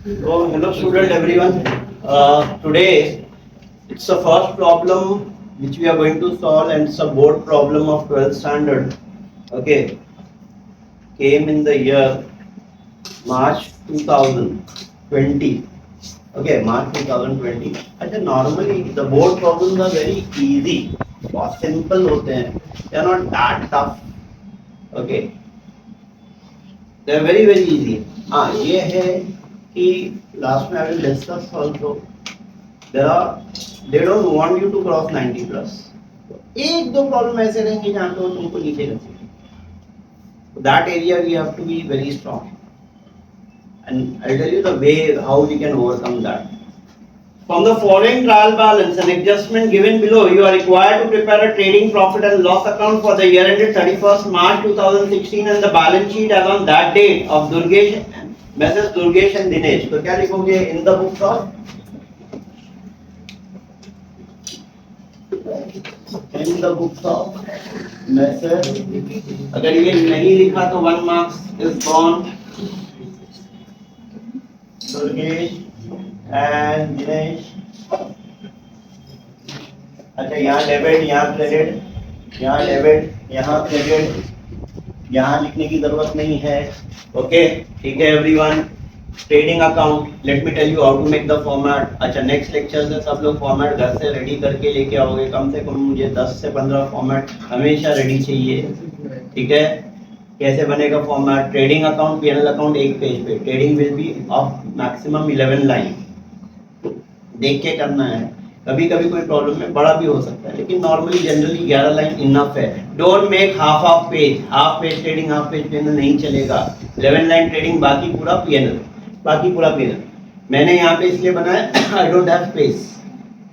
So, hello student everyone. Today it's the first problem which we are going to solve, and it's a board problem of 12th standard. Okay, came in the year March 2020. Okay, March 2020. अच्छा, normally the board problems are very easy, बहुत simple होते हैं. They are not that tough. Okay, they are very easy. हाँ, ये है कि last में I will discuss also. They don't want you to cross 90 plus. एक दो प्रॉब्लम ऐसे रहेंगे जहाँ तो तुमको नीचे कर सके. That area we have to be very strong. And I'll tell you the way how we can overcome that. From the following trial balance and adjustment given below, you are required to prepare a trading profit and loss account for the year ended 31st March 2016 and the balance sheet as on that date of Durgesh, Messrs. Durgesh and Dinesh. तो क्या लिखोगे in the books of? In the books of Messrs. अगर ये नहीं लिखा तो 1 marks is gone. Durgesh and Dinesh. अच्छा, यहाँ डेबिट, यहाँ क्रेडिट, यहाँ डेबिट, यहाँ क्रेडिट, यहाँ लिखने की जरूरत नहीं है. ओके, ठीक है everyone. Trading account, let me tell you how to make the format. अच्छा, नेक्स्ट लेक्चर से सब लोग फॉर्मेट घर से रेडी करके लेके आओगे. कम से कम मुझे 10 से 15 फॉर्मेट हमेशा रेडी चाहिए. ठीक है, कैसे बनेगा format? Trading account, PNL account एक पेज पे. Trading will be of maximum 11 line. देख के करना है. कभी कभी कोई प्रॉब्लम में बड़ा भी हो सकता है, लेकिन नॉर्मली जनरली 11 लाइन इनफ है. Don't make half page. Half page trading, half page PNL नहीं चलेगा. 11 लाइन ट्रेडिंग, बाकी पूरा पीएनएल, बाकी पूरा पीएनएल. मैंने यहाँ पे इसलिए बनाया, I don't have space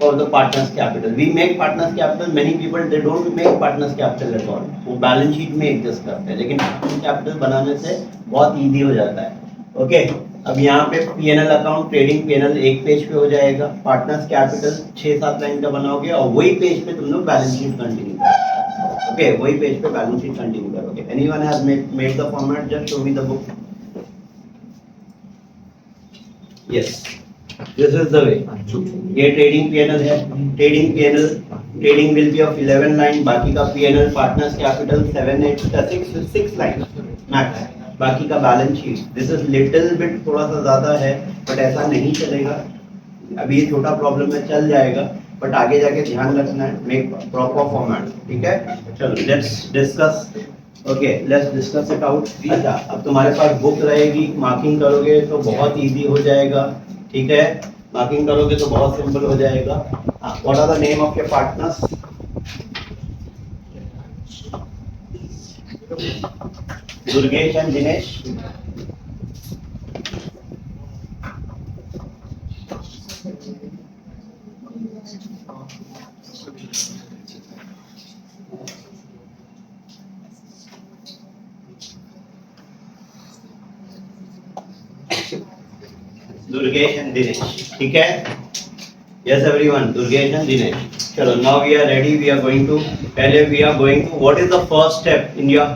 for the partners capital. We make partners capital. Many people they don't make partners capital at all. वो बैलेंस शीट में एडजस्ट करते हैं, लेकिन पार्टनर्स कैपिटल बनाने से बहुत इजी हो जाता है. ओके, अब यहाँ पे पीएनएल अकाउंट, ट्रेडिंग पीएनएल एक पेज पे हो जाएगा. पार्टनर्स कैपिटल 6-7 लाइन का बनाओगे और वही पेज पे तुम लोग बैलेंस शीट कंटिन्यू करोगे. ओके, वही पेज पे बैलेंस शीट कंटिन्यू करोगे. Anyone has made the format? Just show me the book. Yes, this is the वे. ये ट्रेडिंग पीएनएल है. Trading PNL, trading will be of 11 line. बाकी का PNL, partners capital 6 line max. बाकी का balance sheet. This is little bit, थोड़ा सा ज्यादा है, बट ऐसा नहीं चलेगा. अभी ये छोटा प्रॉब्लम में चल जाएगा, बट आगे जाके ध्यान रखना है. Make proper format. ठीक है, चलो let's discuss. Okay, let's discuss it out. अच्छा, अब तुम्हारे पास बुक रहेगी. मार्किंग करोगे तो बहुत इजी हो जाएगा. ठीक है, मार्किंग करोगे तो बहुत सिंपल हो जाएगा. What are the name of your partners? Durgesh and Dinesh. Durgesh and Dinesh. ठीक है? Yes everyone, Durgesh and Dinesh. चलो, now we are ready. We are going to, पहले we are going to, what is the first step in your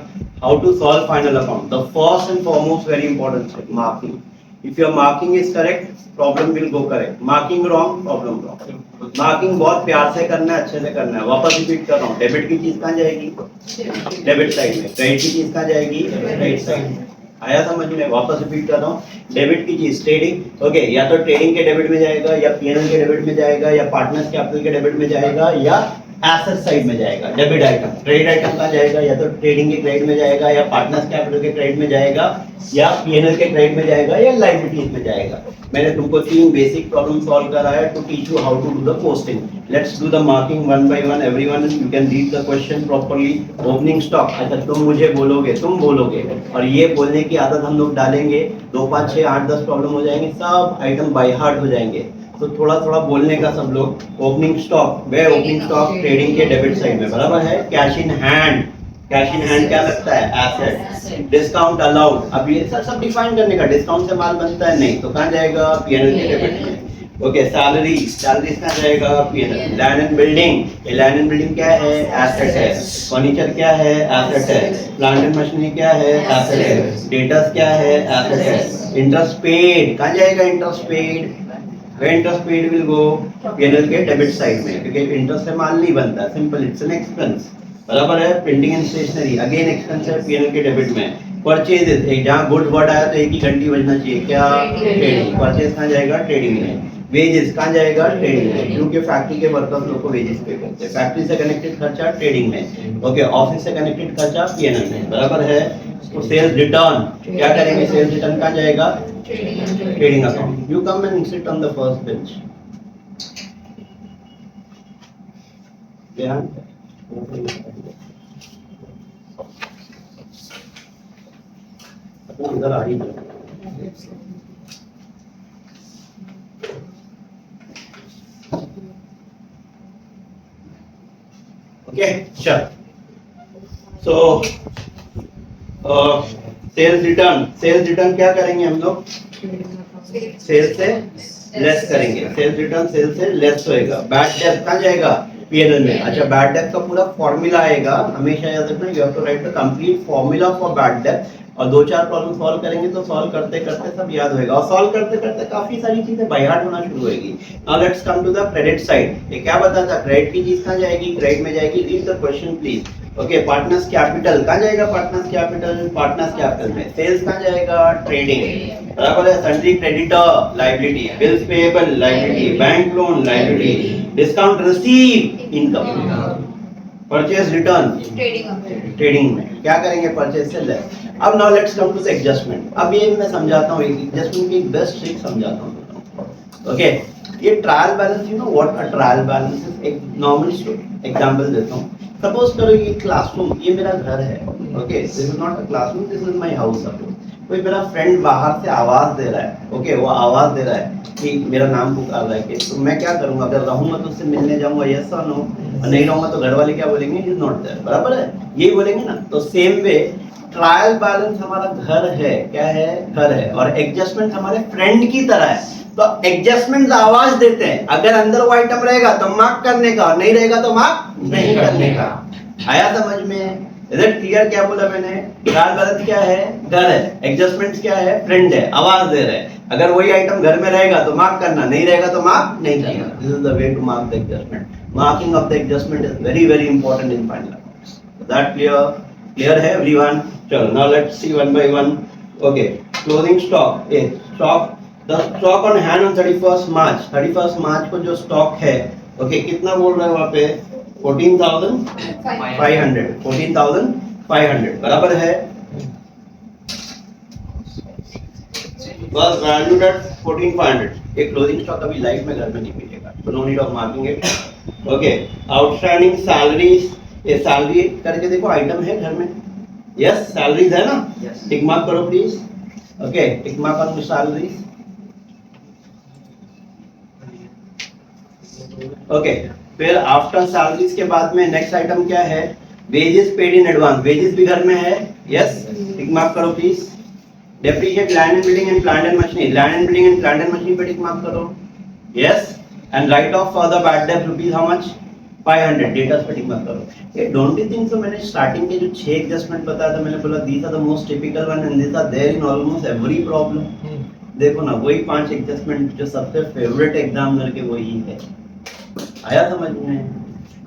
how to solve final account? The first and foremost very important step, marking. If your marking is correct, problem will go correct. Marking wrong, problem wrong. Marking बहुत प्यार से करना है, अच्छे से करना है. वापस रिपीट कर रहा हूँ. डेबिट की चीज कहाँ जाएगी? डेबिट साइड में. क्रेडिट की चीज कहाँ जाएगी? क्रेडिट साइड में. आया समझ में? वापस रिपीट कर रहा हूँ. डेबिट की चीज ट्रेडिंग. ओके, या तो ट्रेडिंग के डेबिट में जाएगा, या पीएनएल के डेबिट में जाएगा, या पार्टनर्स कैपिटल के डेबिट में जाएगा, या एसेट साइड में जाएगा. डेबिट आइटम, क्रेडिट आइटम कहाँ जाएगा? या तो ट्रेडिंग के क्रेडिट में जाएगा, या पार्टनर्स कैपिटल के क्रेडिट में जाएगा, या पीएनएल के क्रेडिट में जाएगा, या लायबिलिटीज में जाएगा. मैंने तुमको 3 बेसिक प्रॉब्लम सॉल्व कराया to teach you how to do the posting. Let's do the marking one by one. Everyone you can read the question properly. Opening stock. अच्छा, तुम मुझे बोलोगे, तुम बोलोगे, और ये बोलने की आदत हम लोग डालेंगे. 2, 5, 6, 8, 10 प्रॉब्लम हो जाएंगे, सब आइटम बाय हार्ट हो जाएंगे. तो थोड़ा थोड़ा बोलने का सब लोग. ओपनिंग स्टॉक, वे ओपनिंग स्टॉक ट्रेडिंग के डेबिट साइड में, बराबर है. Cash in hand, cash in hand क्या लगता है? एसेट. Discount allowed. अब ये सब डिफाइन करने का. डिस्काउंट से माल बनता है नहीं, तो कहाँ जाएगा? पीएनएल के डेबिट में. ओके, सैलरी, सैलरी कहाँ जाएगा? पीएनएल। लैंड एंड बिल्डिंग, ये लैंड एंड बिल्डिंग क्या है? एसेट है। फर्नीचर क्या है? एसेट है। प्लांट एंड मशीनरी क्या है? एसेट है। डेटास क्या है? एसेट है। इंटरेस्ट पेड कहाँ जाएगा? Interest paid, where interest paid will go? PNL के डेबिट साइड में, क्योंकि इंटरेस्ट से माल नहीं बनता, सिंपल, इट्स एन एक्सपेंस, बराबर है। Printing and stationery again expense है, पीएनएल के डेबिट में। परचेजेस, एक जहाँ गुड वर्ड आया तो एक ही घंटी बजना चाहिए, क्या? ट्रेडिंग। परचेज कहाँ जाएगा? ट्रेडिंग में। वेजेस कहाँ जाएगा? ट्रेडिंग में, क्योंकि फैक्ट्री के वर्कर्स लोग को वेजेस पे करते हैं। फैक्ट्री से कनेक्टेड खर्चा ट्रेडिंग में, ओके। ऑफिस से कनेक्टेड खर्चा पीएनएल में, बराबर है। तो सेल्स रिटर्न क्या करेंगे? सेल्स रिटर्न कहाँ जाएगा? Trading account. You come and sit on the first bench. इधर आ रही है। ओके, चल। सो सेल्स रिटर्न क्या करेंगे हम लोग? सेल्स से लेस करेंगे। सेल्स रिटर्न सेल्स से लेस होएगा। बैड डेट कहाँ जाएगा? पीएनएल में। अच्छा, बैड डेट का पूरा फॉर्मूला आएगा, हमेशा याद रखना, you have to write the complete formula for bad debt. और दो चार प्रॉब्लम सॉल्व करेंगे तो सॉल्व करते करते सब याद होएगा, और सॉल्व करते करते काफी सारी चीजें बाय हार्ट होना शुरू होएगी। Now let's come to the credit side. ये क्या बताता? क्रेडिट की चीज कहाँ जाएगी? क्रेडिट में जाएगी। Read the question please. Okay, partners capital कहाँ जाएगा? पार्टनर्स कैपिटल में। सेल्स कहाँ जाएगा? ट्रेडिंग, बराबर है। Sundry creditor liability, bills payable liability, bank loan liability, discount receive income, purchase return trading में। क्या करेंगे? परचेज से लेस। अब now let's come to the adjustment. अब ये मैं समझाता हूँ, एडजस्टमेंट की बेस्ट ट्रिक समझाता हूँ। ओके, ये trial balance, you know what a trial balance is? एक नॉर्मल एग्जांपल देता हूँ। सपोज करो ये क्लासरूम, ये मेरा घर है। Okay, this is not a classroom, this is my house. Suppose कोई मेरा फ्रेंड बाहर से आवाज दे रहा है, ओके, वो आवाज दे रहा है कि मेरा नाम पुकार रहा है, कि तो मैं क्या करूंगा? अगर रहूंगा तो उससे मिलने जाऊंगा, यस और नो। और नहीं रहूंगा तो घर वाले क्या बोलेंगे? इज नॉट देयर, बराबर है, यही बोलेंगे ना। तो सेम वे ट्रायल बैलेंस हमारा घर है, क्या है? घर है। और एडजस्टमेंट हमारे फ्रेंड की तरह है। तो एडजस्टमेंट आवाज देते हैं, अगर अंदर वो आइटम रहेगा तो मार्क करने का, और नहीं रहेगा तो मार्क नहीं करने का। आया समझ में? Is it clear? क्या बोला मैंने? ट्रायल बैलेंस क्या है? घर है। एडजस्टमेंट क्या है? फ्रेंड है, आवाज दे रहे हैं। अगर वही आइटम घर में रहेगा तो मार्क करना, नहीं रहेगा तो मार्क नहीं करना। This is the way to mark the adjustment. Marking of the adjustment is very very important in final accounts. That clear है एवरीवन? चलो, now let's see one by one. Okay, closing stock. The stock on hand on 31st March को जो stock है, okay, कितना बोल रहा है वहां पे? 14,500, बराबर है। बस वैल्यूड एट 14,500। एक क्लोजिंग स्टॉक अभी लाइफ में घर में नहीं मिलेगा, तो no need of marking it. Okay, outstanding salaries, ये सैलरी करके देखो, आइटम है घर में, यस, सैलरीज है ना? टिक मार्क करो please. Okay, tick mark on salaries. Okay, फिर आफ्टर सैलरीज के बाद में नेक्स्ट आइटम क्या है? Wages paid in advance. Wages भी घर में है, यस, टिक मार्क करो please. Depreciate land and building and plant and machinery, land and building and plant and machinery पे टिक मार्क करो, yes. And right of for the bad debt rupees how much? 500, datas पे tick mark करो। ये don't you think so? मैंने starting के जो 6 adjustment बताया था, मैंने बोला these are the most typical one and these are there in almost every problem. देखो ना, वही 5 एडजस्टमेंट जो सबसे फेवरेट एग्जामिनर के वही है। आया समझ में?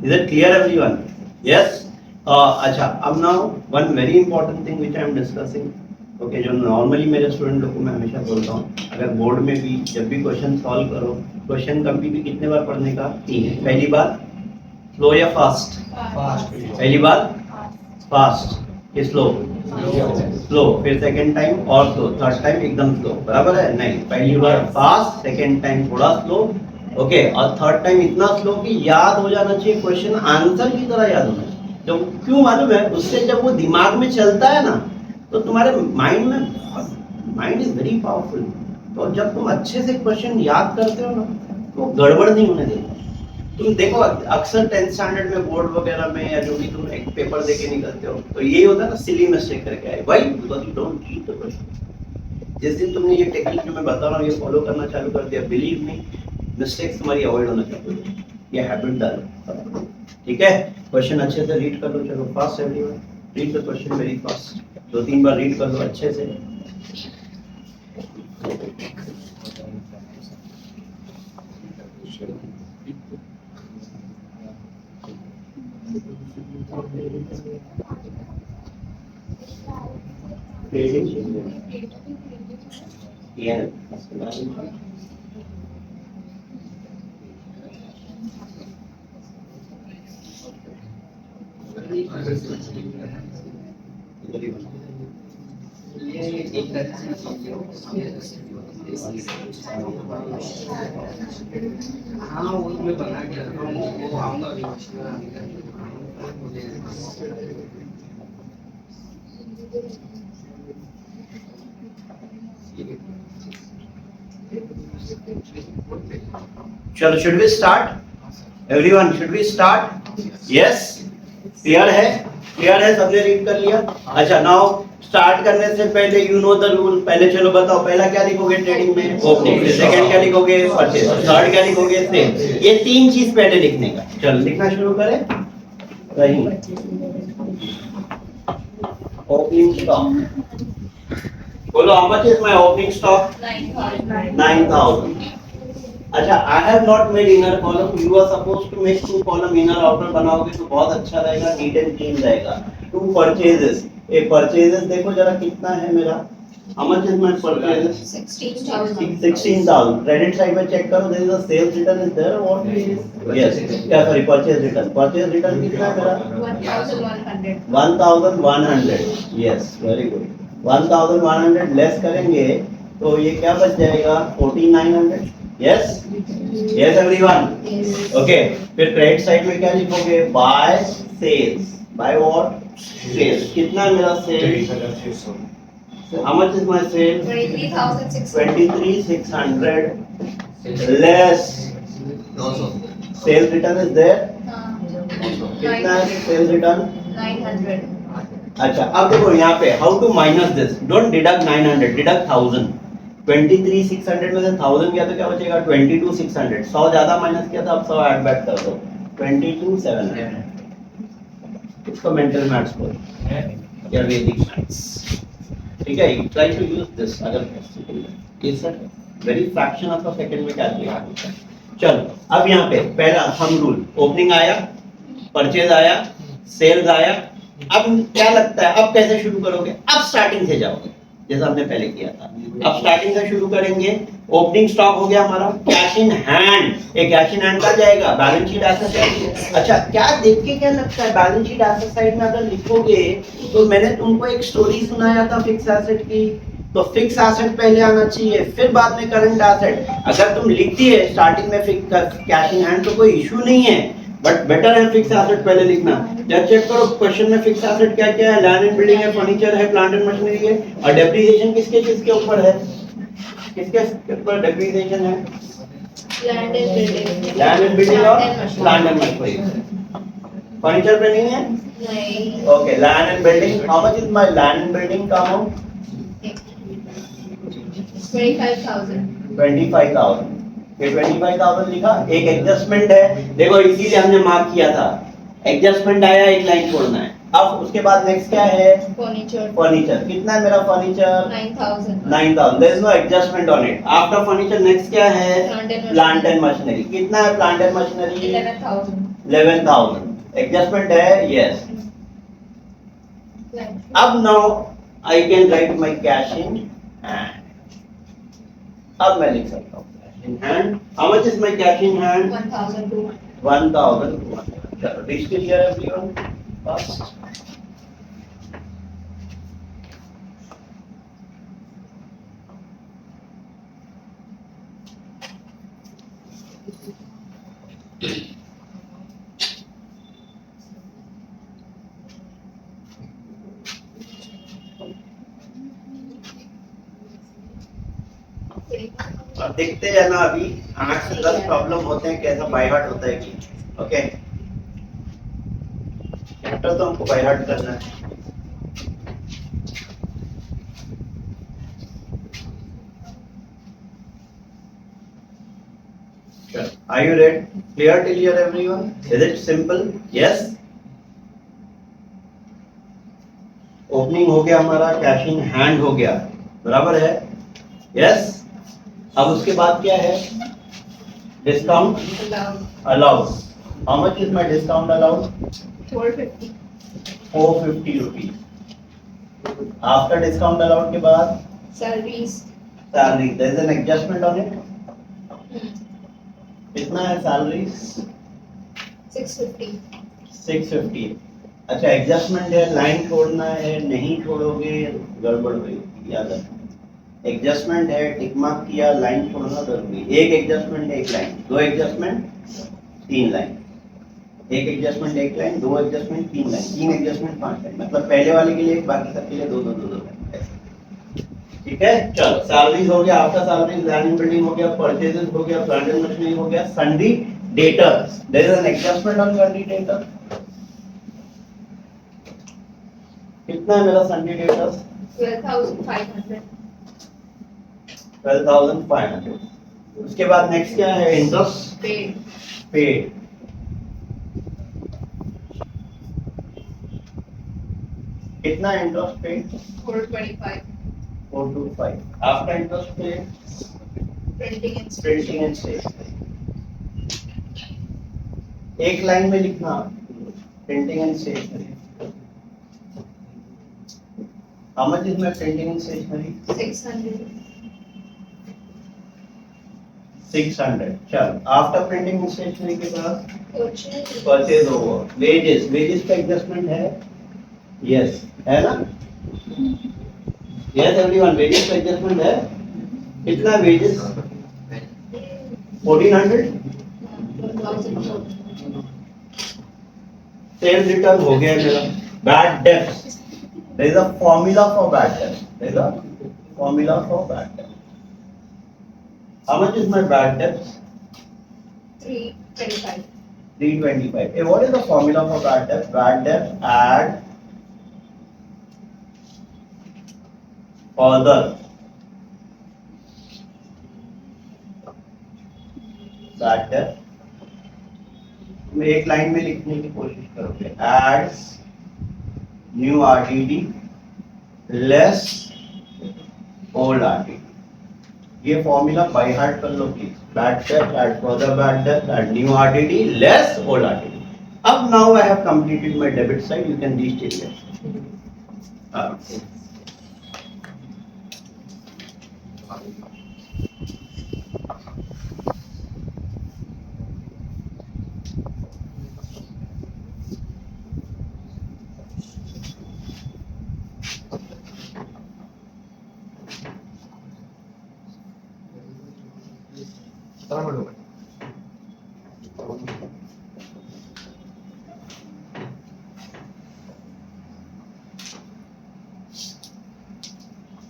Is it clear everyone? Yes. अच्छा, अब now one very important thing which I am discussing, okay, जो नॉर्मली मेरे स्टूडेंट लोग को मैं हमेशा बोलता हूँ, अगर बोर्ड में भी जब भी क्वेश्चन सॉल्व करो, क्वेश्चन कभी भी कितने बार पढ़ने का? 3। पहली बार स्लो या फास्ट? पहली बार फास्ट, स्लो, स्लो, फिर सेकंड टाइम और स्लो, थर्ड टाइम एकदम स्लो, बराबर है? नहीं, पहली बार फास्ट, सेकंड टाइम थोड़ा स्लो, ओके, और थर्ड टाइम इतना स्लो कि याद हो जाना चाहिए, क्वेश्चन आंसर की तरह याद होना चाहिए। तो क्यों मालूम है? उससे जब वो दिमाग में चलता है ना, तो तुम्हारे माइंड में, माइंड इज वेरी पावरफुल। तो जब तुम अच्छे से क्वेश्चन याद करते हो ना, तो गड़बड़ नहीं होने देते। तुम देखो, अक्सर 10th स्टैंडर्ड में बोर्ड वगैरह में या जो भी तुम एक पेपर देके निकलते हो, तो यही होता है ना, सिली मिस्टेक करके आए। Why? Because you don't read the question. जिस दिन तुमने ये टेक्निक जो मैं बता रहा हूँ ये फॉलो करना चालू कर दिया, बिलीव मी, मिस्टेक्स तुम्हारी अवॉइड होना चाहिए, ये हैबिट डालो, ठीक है। क्वेश्चन अच्छे से रीड कर लो, चलो fast everyone, read the question very fast, 2-3 bar read कर लो अच्छे से। हाँ वो मैं बना के रखा हूँ, वो आऊंगा अभी। चलो should we start everyone, should we start? Yes, clear है? क्लियर है, सबने रीड कर लिया? अच्छा, नाउ स्टार्ट करने से पहले यू नो द रूल, पहले चलो बताओ, पहला क्या लिखोगे ट्रेडिंग में? ओपनिंग। सेकंड क्या लिखोगे? परचेज। थर्ड क्या लिखोगे? सेल। ये 3 चीज पहले लिखने का। चलो लिखना शुरू करें। रही ओपनिंग स्टॉक, बोलो how much is my opening stock? 9,000। अच्छा, I have not made inner column, you are supposed to make 2 column, inner outer बनाओगे तो बहुत अच्छा रहेगा, नीट एंड क्लीन रहेगा। 2 परचेजेस, ये परचेजेस देखो जरा कितना है मेरा, how much is my purchases? 16,000। Credit side में चेक करो, there is a sales return is there, what is? Yes, क्या sorry, purchase return. Purchase return कितना है मेरा? 1,100। Yes, very good. 1,100 लेस करेंगे तो ये क्या बच जाएगा? 14,900। Yes, yes everyone, okay. फिर क्रेडिट साइड में क्या लिखोगे? By sales, by what? Sales. कितना है मेरा sale? How much is my sale? 23,600 less sale return is there, कितना है सेल रिटर्न? 900। अच्छा, अब देखो यहाँ पे how to minus this, don't deduct 900, deduct 1000। 23,600 में से 1000 गया तो क्या बचेगा? 22,600। 100 ज्यादा माइनस किया था, अब 100 ऐड बैक कर दो, 22,700। इसको मेंटल मैथ्स बोलो या वैदिक मैथ्स, ठीक है। ट्राई टू यूज दिस अगर पॉसिबल है, it's very fraction of a second में कैलकुलेट होता है। चलो अब यहाँ पे पहला हम रूल, ओपनिंग आया, परचेज आया, सेल्स आया। अब क्या लगता है अब कैसे शुरू करोगे? अब स्टार्टिंग से जाओगे जैसा हमने पहले किया था। अब स्टार्टिंग से शुरू करेंगे। ओपनिंग स्टॉक हो गया हमारा, कैश इन हैंड, ये कैश इन हैंड का जाएगा बैलेंस शीट एसेट साइड। अच्छा, क्या देख के क्या लगता है बैलेंस शीट एसेट साइड में अगर लिखोगे तो मैंने तुमको एक स्टोरी सुनाया था फिक्स एसेट की, तो फिक्स एसेट पहले आना चाहिए, फिर बाद में करंट एसेट। अगर तुम लिख दिए स्टार्टिंग में फिक्स कैश इन हैंड तो कोई इशू नहीं है, बट बेटर है फिक्स एसेट पहले लिखना। जब चेक करो क्वेश्चन में फिक्स एसेट क्या क्या है, लैंड एंड बिल्डिंग है, फर्नीचर है, प्लांट एंड मशीनरी है, और डेप्रिसिएशन किसके किसके ऊपर है? किसके ऊपर डेप्रिसिएशन है? Land and building. Land and building और प्लांट एंड मशीनरी। फर्नीचर पे नहीं है? नहीं। Okay, land and building, how much is my land and building का अमाउंट? 25,000। 25,000। ये 25,000 लिखा, एक एडजस्टमेंट है, देखो इसीलिए हमने मार्क किया था, एडजस्टमेंट आया, एक लाइन छोड़ना है। अब उसके बाद नेक्स्ट क्या है? फर्नीचर। फर्नीचर कितना है मेरा? Furniture 9,000। 9,000, there is no adjustment on it. After furniture next क्या है? Plant and machinery. कितना है प्लांट एंड मशीनरी? 11,000। 11,000 एडजस्टमेंट है, यस। अब now I can write my cash in hand. अब मैं लिख सकता हूँ in hand. How much is my cash in hand? 1,200. 1,200. चलो reach to here everyone. Fast. और देखते जाना, अभी 8 से 10 प्रॉब्लम होते हैं, कैसा बाय हार्ट होता है कि ओके। चैप्टर तो हमको बाय हार्ट करना है। Are you ready? Clear till here, everyone? Is it simple? Yes. Opening हो गया हमारा, कैश इन हैंड हो गया, बराबर है? यस। अब उसके बाद क्या है? Discount Allowed. Allowed. How much is my discount allowed? 450. 450 rupees. After discount allowed के बाद Salaries. Salary, there is an adjustment on it. Hmm. कितना है सैलरी? 650. 650। अच्छा, एडजस्टमेंट है, लाइन छोड़ना है, नहीं छोड़ोगे गड़बड़ हुई, याद रखना। एडजस्टमेंट है, टिक मार्क किया, लाइन छोड़ना जरूरी। एक एडजस्टमेंट एक लाइन, दो एडजस्टमेंट तीन लाइन, एक एडजस्टमेंट एक लाइन, दो एडजस्टमेंट तीन लाइन, तीन एडजस्टमेंट पांच लाइन, मतलब पहले वाले के लिए, बाकी सबके लिए दो दो दो दो लाइन। ठीक है, चलो सैलरीज हो गया, आफ्टर सैलरीज लैंड बिल्डिंग हो गया, परचेजेस हो गया, प्लांट एंड मशीनरी हो गया, sundry debtors, there is an adjustment on sundry debtor. कितना है मेरा सन्डी डेटर्स? 12,500. 12,500। उसके बाद नेक्स्ट क्या है? Interest Paid. पेड। कितना interest paid? 425. 425। After interest paid Printing and printing and sales. एक लाइन में लिखना, printing and stationery. How much is my printing and stationery? 600. 600। चलो, आफ्टर प्रिंटिंग एंड स्टेशनरी के बाद Purchase. Purchase over, wages, wages का adjustment है? Yes, है ना? यस एवरीवन, वेजेस का एडजस्टमेंट है? कितना वेजेस? 1400। 1,000. सेल्स रिटर्न हो गया मेरा। Bad debts, there is a formula for bad debts, there is a formula for bad debts. How much is my bad debts? 325. 325. Hey, what is the formula for bad debt? Bad debt add further bad debt में एक line में लिखने की कोशिश करोगे, adds new RTD less old RTD। ये formula by heart कर लो please. Bad debt add further bad debt add new RTD less old RTD. अब now I have completed my debit side, you can reach it.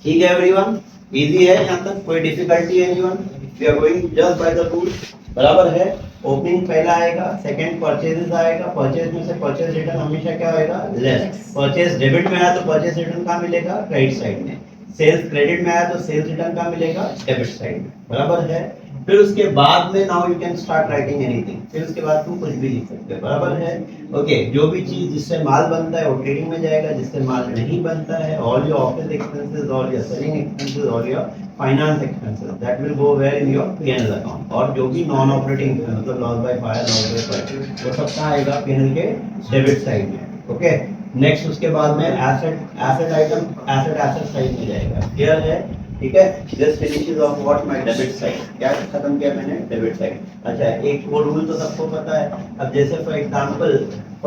ठीक है everyone, easy है यहाँ तक? कोई डिफिकल्टी है everyone? We are going just by the rule, बराबर है? ओपनिंग पहला आएगा, सेकंड परचेजेस आएगा, परचेज में से परचेज रिटर्न हमेशा क्या होएगा? लेस। परचेज डेबिट में आया तो परचेज रिटर्न कहाँ मिलेगा? क्रेडिट साइड में। सेल्स क्रेडिट में आया तो सेल्स रिटर्न कहाँ मिलेगा? डेबिट साइड में, बराबर है? फिर उसके बाद में now you can start writing anything, फिर उसके बाद तुम कुछ भी लिख सकते हो, बराबर है? ओके, जो भी चीज जिससे माल बनता है वो ट्रेडिंग में जाएगा, जिससे माल नहीं बनता है all your office expenses, all your selling expenses, all your finance expenses, that will go where in your PNL account. और जो भी नॉन ऑपरेटिंग मतलब loss by fire, loss by fire, वो सब कहाँ आएगा? पीएनएल के डेबिट साइड में। ओके, नेक्स्ट उसके बाद में एसेट आइटम एसेट साइड में जाएगा। क्लियर है? ठीक है, just finishes of what my debit side. क्या खत्म किया मैंने? Debit side. अच्छा, एक वो रूल तो सबको पता है। अब जैसे फॉर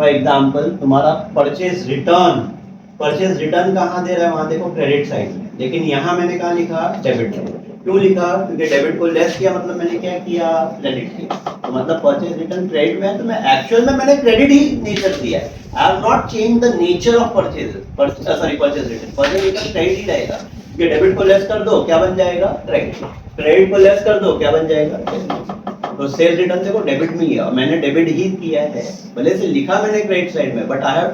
एग्जांपल तुम्हारा परचेज रिटर्न कहाँ दे रहा है? वहां देखो क्रेडिट साइड में, लेकिन यहाँ मैंने कहाँ लिखा? डेबिट में। क्यों लिखा? क्योंकि डेबिट को लेस किया, मतलब मैंने क्या किया? क्रेडिट किया। तो मतलब परचेज रिटर्न क्रेडिट में है, तो मैं एक्चुअल में मैंने क्रेडिट ही नेचर दिया है। I have not change the nature of purchase return. Purchase return credit ही रहेगा। कि डेबिट को लेस कर दो, क्या बन जाएगा? क्रेडिट। क्रेडिट को लेस कर दो, क्या बन जाएगा? डेबिट। तो सेल्स रिटर्न देखो डेबिट में ही है, मैंने डेबिट ही किया है, भले से लिखा मैंने क्रेडिट साइड में, but I have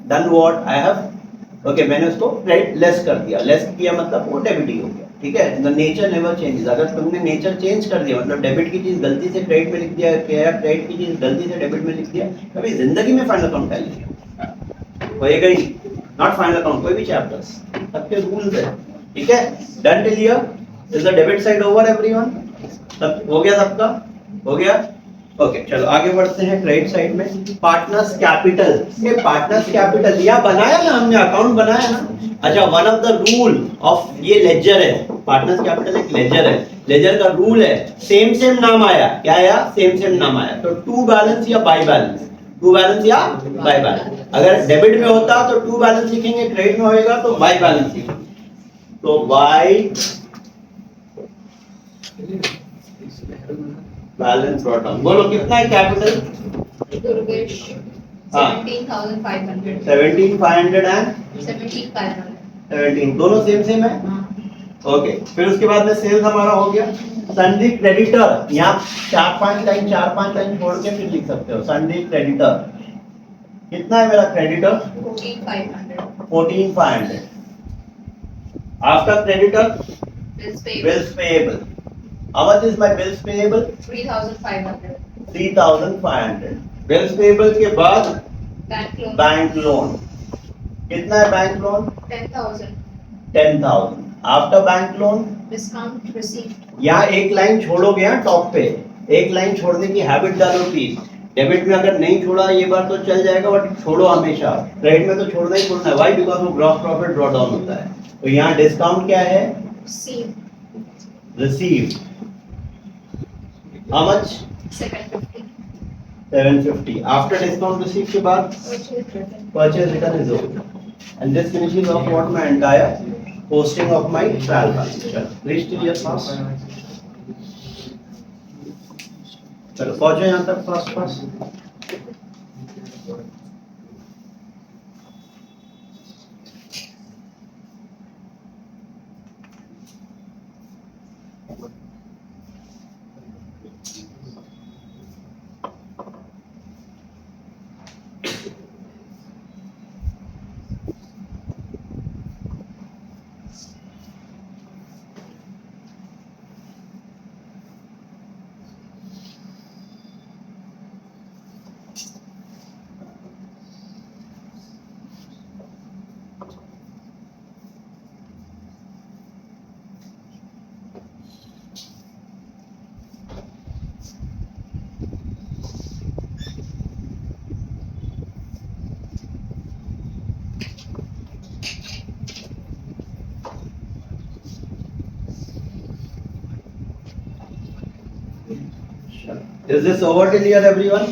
done what? I have okay, मैंने उसको क्रेडिट लेस कर दिया। लेस किया मतलब वो डेबिट ही हो गया। ठीक है, द नेचर नेवर चेंजेस। अगर तुमने नेचर चेंज कर दिया, मतलब डेबिट की चीज गलती से क्रेडिट में लिख दिया, क्रेडिट की चीज गलती से डेबिट में लिख दिया, कभी जिंदगी में फाइनल अकाउंट कैलकुलेट होएगा ही। नॉट फाइनल अकाउंट, कोई भी चैप्टर्स, सबके रूल्स है। ठीक है, done till here. Is the debit side over everyone? सब हो गया, सबका हो गया? ओके, चलो आगे बढ़ते हैं क्रेडिट साइड में। पार्टनर्स कैपिटल, ये पार्टनर्स कैपिटल या बनाया ना हमने, अकाउंट बनाया ना। अच्छा, one of the rule of ये लेजर है, पार्टनर्स कैपिटल एक लेजर है। लेजर का रूल है सेम सेम नाम आया, क्या आया? सेम सेम नाम आया तो टू बैलेंस या बाय बैलेंस, टू बैलेंस या बाय बैलेंस। अगर डेबिट में होता तो टू बैलेंस लिखेंगे, क्रेडिट में होएगा तो बाय बैलेंस लिखेंगे। तो बाय बैलेंस ब्रॉट डाउन। बोलो कितना है कैपिटल? दुर्गेश हाँ। 17,500 17,500 एंड 17,500 17, दोनों सेम सेम है। ओके, फिर उसके बाद में सेल्स हमारा हो गया। सन्डी क्रेडिटर, यहाँ 4-5 लाइन छोड़ के फिर लिख सकते हो। सन्डी क्रेडिटर कितना है मेरा creditor? 14,500 14,500। After creditor bills payable bills payable. How much is my bills payable? 3,500 3,500। bills payable के बाद bank loan बैंक लोन, कितना है bank loan? 10,000 10,000। After bank loan discount received यहाँ एक लाइन छोड़ोगे, यहाँ टॉप पे एक लाइन छोड़ने की हैबिट डालो प्लीज। डेबिट में अगर नहीं छोड़ा ये बार तो चल जाएगा, बट छोड़ो हमेशा। क्रेडिट में तो छोड़ना ही छोड़ना है। व्हाई? बिकॉज वो ग्रॉस प्रॉफिट ड्रॉ डाउन होता है। तो यहाँ डिस्काउंट क्या है? received receive. How much? 750 750। After discount receive के बाद purchase return purchase return is over, and this finishes off what my entire posting of my trial balance. Please till your class. चलो पहुंचो यहाँ तक fast. Is this over till here everyone?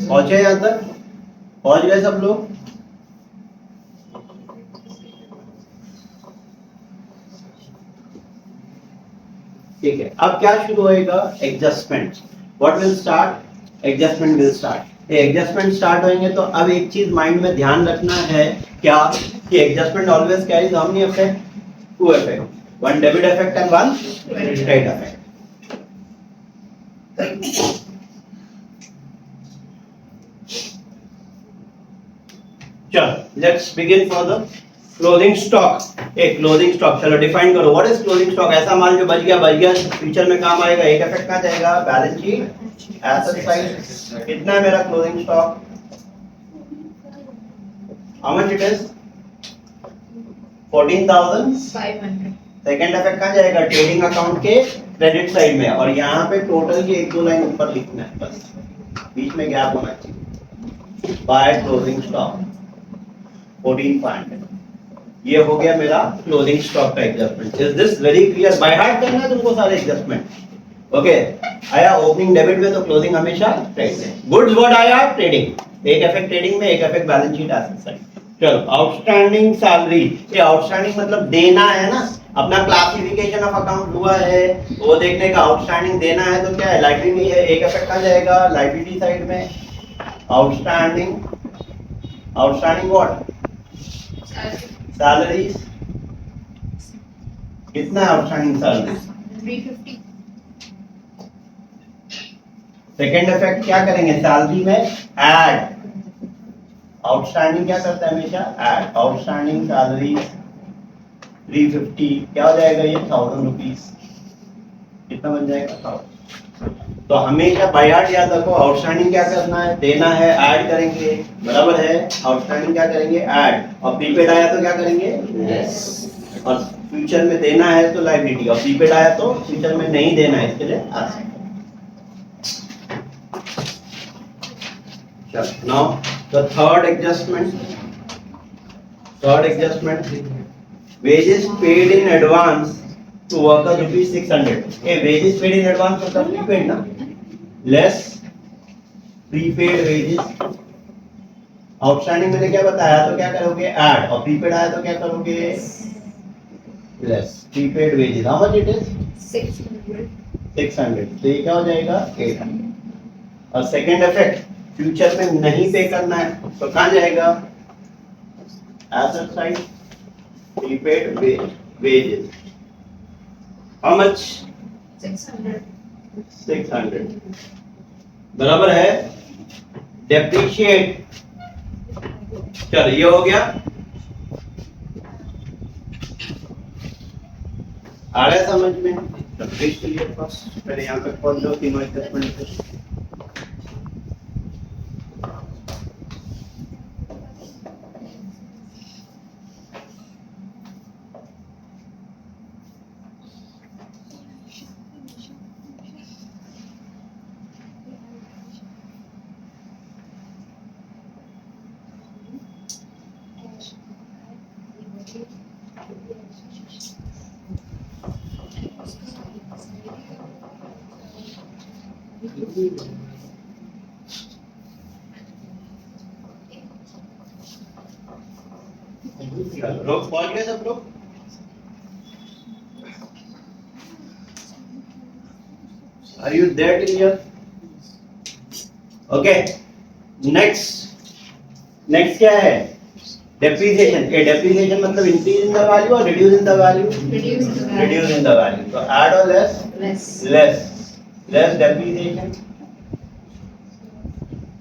पहुंचे यहाँ तक? पहुंच गए सब लोग? ठीक है, अब क्या शुरू होएगा? Adjustment. What will start? Adjustment will start. Adjustment start होंगे तो अब एक चीज माइंड में ध्यान रखना है, क्या कि adjustment always carries how many effect? Two effect, one debit effect and one credit effect. चलो let's begin for the closing stock. एक क्लोजिंग स्टॉक, चलो डिफाइन करो व्हाट इज क्लोजिंग स्टॉक। ऐसा माल जो बच गया फ्यूचर में काम आएगा। एक इफेक्ट कहाँ जाएगा? Balance sheet asset side. कितना है मेरा closing stock? How much it is? 14,500। Second effect कहाँ जाएगा? ट्रेडिंग अकाउंट के क्रेडिट साइड में, और यहाँ पे टोटल के 1-2 लाइन ऊपर लिखना है, बस बीच में गैप होना चाहिए। By closing stock 14,500। ये हो गया मेरा क्लोजिंग स्टॉक का adjustment. Is this very clear? By heart करना है तुमको सारे एडजस्टमेंट। ओके, आया ओपनिंग डेबिट में तो क्लोजिंग हमेशा क्रेडिट में। गुड्स वर्ड आया ट्रेडिंग, एक इफेक्ट ट्रेडिंग में, एक effect balance sheet asset side. चलो आउटस्टैंडिंग सैलरी, ये आउटस्टैंडिंग मतलब देना है ना। अपना क्लासिफिकेशन ऑफ अकाउंट हुआ है, वो देखने का आउटस्टैंडिंग देना है तो क्या है? लाइबिलिटी है। एक इफेक्ट कहाँ जाएगा? लाइबिलिटी साइड में। Outstanding, outstanding what? सैलरीज। कितना है आउटस्टैंडिंग सैलरी? 350 सेकेंड इफेक्ट क्या करेंगे? सैलरी में ऐड। आउटस्टैंडिंग क्या करता है हमेशा? ऐड। आउटस्टैंडिंग सैलरी 350 क्या हो जाएगा ये 1000 रुपीज, कितना बन जाएगा 1000। तो हमेशा बाय हार्ट याद रखो, आउटस्टैंडिंग क्या करना है, देना है, ऐड करेंगे, बराबर है। आउटस्टैंडिंग क्या करेंगे, ऐड, और प्रीपेड आया तो क्या करेंगे, लेस। और फ्यूचर में देना है तो लायबिलिटी, और प्रीपेड आया तो फ्यूचर में नहीं देना है, इसके लिए asset. Now the third adjustment, wages paid in advance to worker rupees 600. Hey, wages paid in advance मतलब prepaid ना, less prepaid wages। आउटस्टैंडिंग मैंने क्या बताया, तो क्या करोगे ऐड, और प्रीपेड आया तो क्या करोगे less. Prepaid wages how much it is 600. 600, तो ये क्या हो जाएगा 800। और सेकंड इफेक्ट, फ्यूचर में नहीं पे करना है तो कहां जाएगा, asset side, prepaid wages how much 600. 600, बराबर है। डेप्रिशिएट, चलो ये हो गया, आ रहा है समझ में। पहले यहाँ पे पहुंच लो तीनों एडजस्टमेंट पे। लोग पहुंच गए सब लोग, are you there clear? Okay, next क्या है, डेप्रिसिएशन। डेप्रिसिएशन मतलब इंक्रीज इन द वैल्यू और reduce in the value, reduce in the value. तो ऐड और लेस डेप्रिसिएशन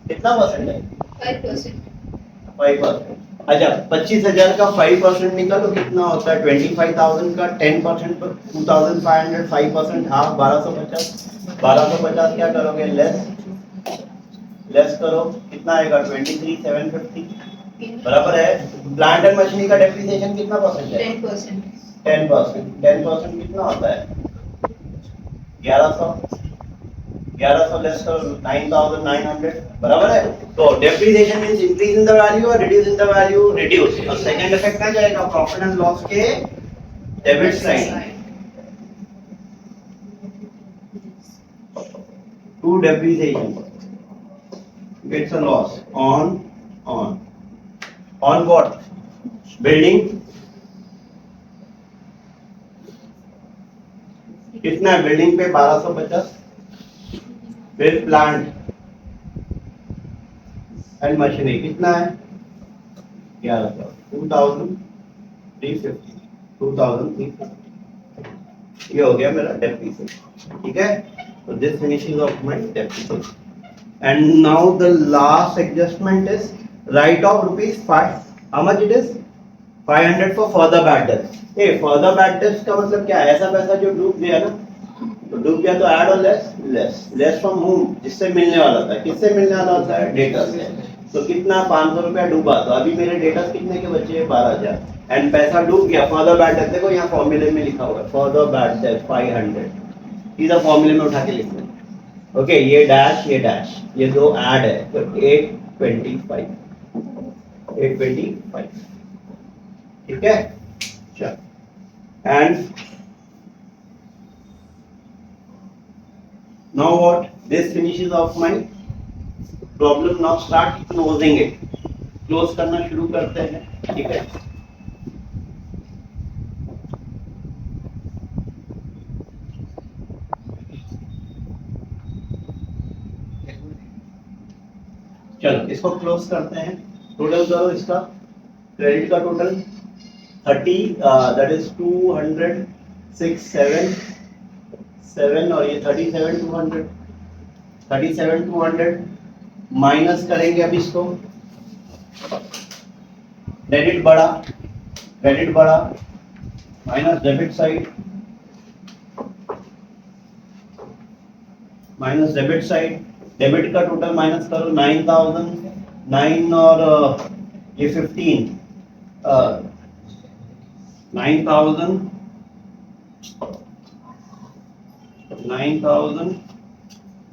कितना परसेंट है, 5%. 5%। अच्छा, 25,000 का 5% निकालो कितना होता है, 25,000 का 10% पर 2,500, 5% हाफ 1250। 1250 क्या करोगे, लेस करो, कितना आएगा 23,750, बराबर है। प्लांट एंड मशीनरी का डेप्रिसिएशन कितना परसेंट है, 10%. 10% कितना होता है 1100 लेस करो 9,900, बराबर है। तो depreciation means increase in the value और reduce in the value, reduce. और सेकंड इफेक्ट क्या जाएगा, प्रॉफिट एंड लॉस के debit side to depreciation gets a loss on what, building कितना है, बिल्डिंग पे 1250, फिर प्लांट एंड मशीनरी कितना है 1100, 2,350, ये हो गया मेरा डेप्रिसिएशन, ठीक है। तो this finishing of my depreciation. And now the last adjustment is write off ₹5. How much it is? 500 for further bad debts. Hey, further bad debts का मतलब क्या है, ऐसा पैसा जो डूब गया ना, तो डूब गया तो ऐड और लेस फ्रॉम होम, जिससे मिलने वाला था, किससे मिलने वाला होता है, डेटर्स से। तो कितना 500 रुपया डूबा, तो अभी मेरे डेटर्स कितने के बचे 12,000, एंड पैसा डूब गया। फर्दर बैड डेट देखो यहाँ फॉर्मूले में लिखा हुआ है, फर्दर बैड डेट 500, सीधा फॉर्मूले में उठा के लिख दें। ओके, ये डैश ये दो ऐड है, तो 825, ठीक है। चल, and now what, this finishes of my problem. Now start closing it, close करना शुरू करते हैं, ठीक है। चलो इसको क्लोज करते हैं। टोटल करो इसका, क्रेडिट का टोटल 30, दैट इज 200, 6, 7 और ये 37,200 माइनस करेंगे। अब इसको क्रेडिट बढ़ा minus debit side, minus debit side, debit का टोटल माइनस करो 9000, 9 और ये 15, 9000, 9000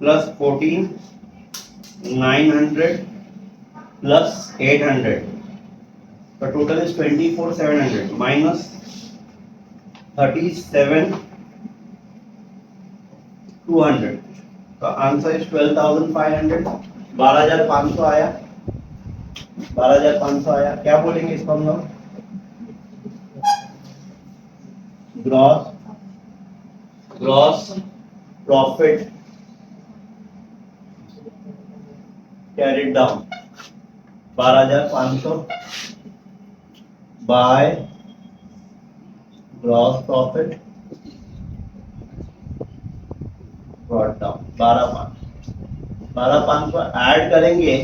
plus 14, 900 plus 800, the total is 24,700 minus 37,200, the answer is 12,500, 12,500 आया, 12,500 आया। क्या बोलेंगे इसको हम लोग? Gross profit carried down 12,500 by gross profit brought down 12,500 add करेंगे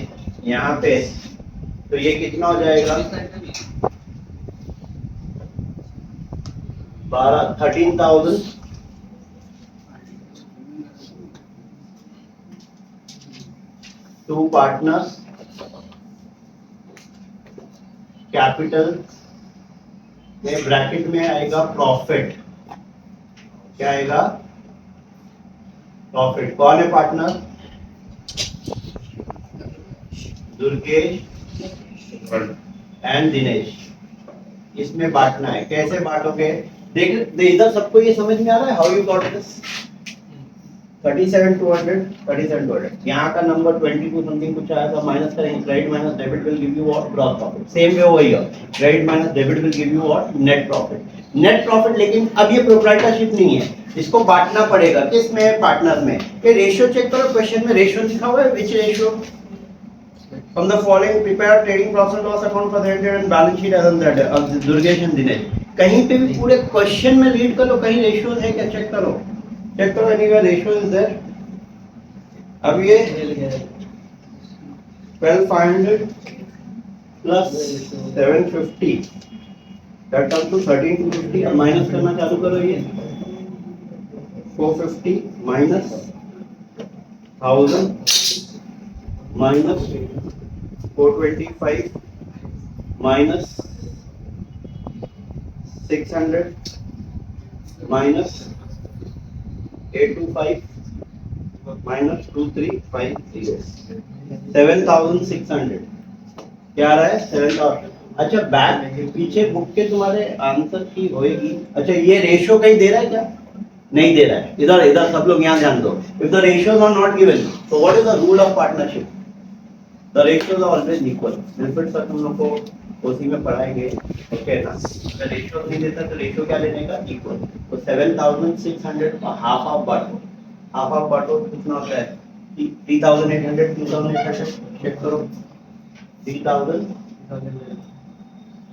यहाँ पे, तो ये कितना हो जाएगा? 13,000 टू पार्टनर्स, कैपिटल में ब्रैकेट में आएगा प्रॉफिट, क्या आएगा? प्रॉफिट। कौन है पार्टनर? दुर्गेश एंड दिनेश। इसमें बांटना है, कैसे बांटोगे? देख इधर सबको ये समझ में आ रहा है हाउ यू गॉट दिस? 37,200 यहाँ का नंबर 22 समथिंग कुछ आया था, माइनस करेंगे, credit minus debit will give you what? Gross profit. Same way over here, credit minus debit will give you what? Net profit. Net profit, लेकिन अब ये proprietorship नहीं है, इसको बांटना पड़ेगा। किस में? पार्टनर में। ये रेशियो चेक करो, क्वेश्चन में रेशियो लिखा हुआ है, विच ratio? From the following, prepare trading profit and loss account for the entire and balance sheet as on that day of Durgesh and Dinesh. कहीं पे भी पूरे क्वेश्चन में रीड कर लो, कहीं रेशियो है क्या? चेक करो, चेक करो, एनीवेयर रेशियो इज देयर। अब ये 12,500 प्लस 750 दैट कम्स टू 13,250। अब माइनस करना चालू करो, ये 450 minus 1000 minus 425 minus 600 minus 825 minus 2350 7,600। क्या आ रहा है? 7,000। अच्छा, बैक पीछे बुक के तुम्हारे आंसर की होएगी। अच्छा, ये रेशियो कहीं दे रहा है क्या? नहीं दे रहा है। इधर इधर सब लोग यहाँ ध्यान दो। If the ratios are not given, so what is the rule of partnership? The ratios are always equal. Benefit तक हम लोग को उसी में पढ़ाएंगे, ओके ना? अगर रेशियो नहीं देता तो रेशियो क्या लेने का? इक्वल। तो 7,600 हाफ ऑफ बांटो, हाफ ऑफ बांटो कितना होता है? 3,800 3,800 चेक करो, 3,800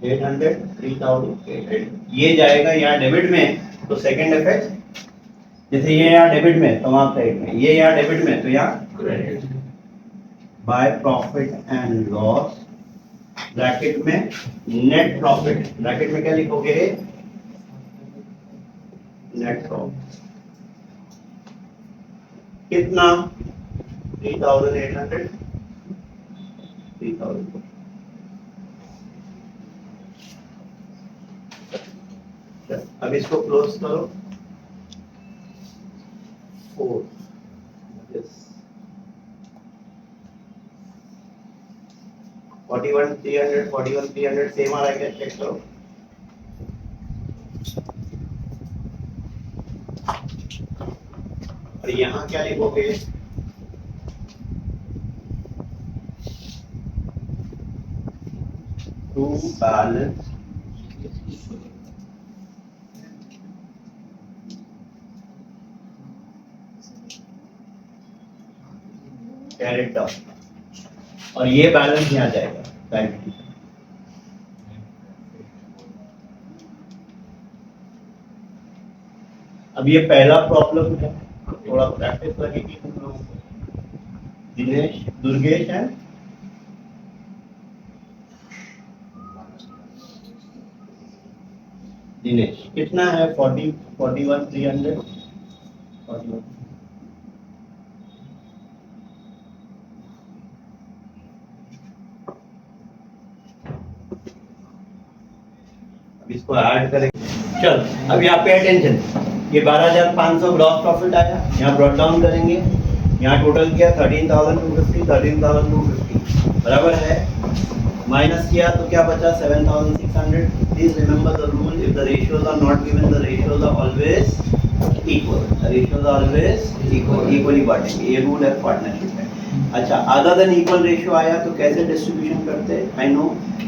3,800 ये जाएगा यहाँ डेबिट में, तो सेकंड इफेक्ट, जैसे ये यहाँ डेबिट में तो वहाँ क्रेडिट में, ये यहाँ डेबिट में तो यहाँ credit. By profit and loss bracket में नेट प्रॉफिट, ब्रैकेट में क्या लिखोगे? नेट प्रॉफिट कितना? 3,800 3,000। अब इसको क्लोज करो, 4 41,300 41,300 सेम आ रहा है क्या? चेक करो। और यहाँ क्या लिखोगे? टू बैलेंस कैरिड डाउन, और ये बैलेंस यहाँ जाएगा बैंक। अब ये पहला प्रॉब्लम है, थोड़ा प्रैक्टिस लगेगी हम लोगों को। दिनेश, दुर्गेश है, दिनेश कितना है 40 41 300 41 अब इसको ऐड करेंगे। चल अभी आप पे अटेंशन, ये 12,500 ग्रॉस प्रॉफिट आया, यहाँ ब्रॉट डाउन करेंगे, यहाँ टोटल किया 13,250 13,250 बराबर है, माइनस किया तो क्या बचा 7,600। Please remember the rule, if the ratios are not given the ratios are always equal, the ratios are always equal, equally बांटेंगे, ये रूल है पार्टनरशिप है। अच्छा अदर देन इक्वल रेशियो आया तो कैसे डिस्ट्रीब्यूशन करते हैं, आई नो,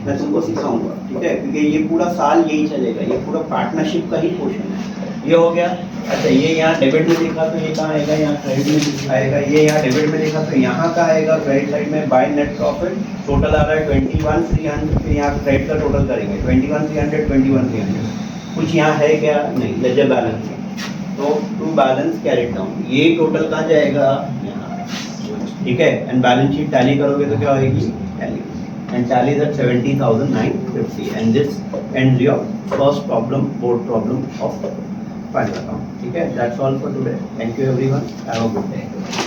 मैं तुमको सिखाऊंगा, ठीक है, क्योंकि ये पूरा साल यही चलेगा, ये पूरा पार्टनरशिप का ही पोर्शन है। ये हो गया। अच्छा ये यहाँ डेबिट में लिखा तो ये कहाँ आएगा, यहाँ क्रेडिट में आएगा, ये यहाँ डेबिट में लिखा तो यहाँ का आएगा क्रेडिट साइड में, बाय नेट प्रॉफिट टोटल आ रहा है 21,300, फिर यहाँ क्रेडिट का टोटल करेंगे 21,300 21,300, कुछ यहाँ है क्या, नहीं, लेजर बैलेंस है, तो टू बैलेंस कैरी डाउन, ये टोटल कहाँ जाएगा यहाँ, ठीक है, एंड बैलेंस शीट टैली करोगे तो क्या होगी, tally, and tally that 70,950, and this ends your first problem, board problem of final account. ठीक है, that's all for today. Thank you everyone. Have a good day.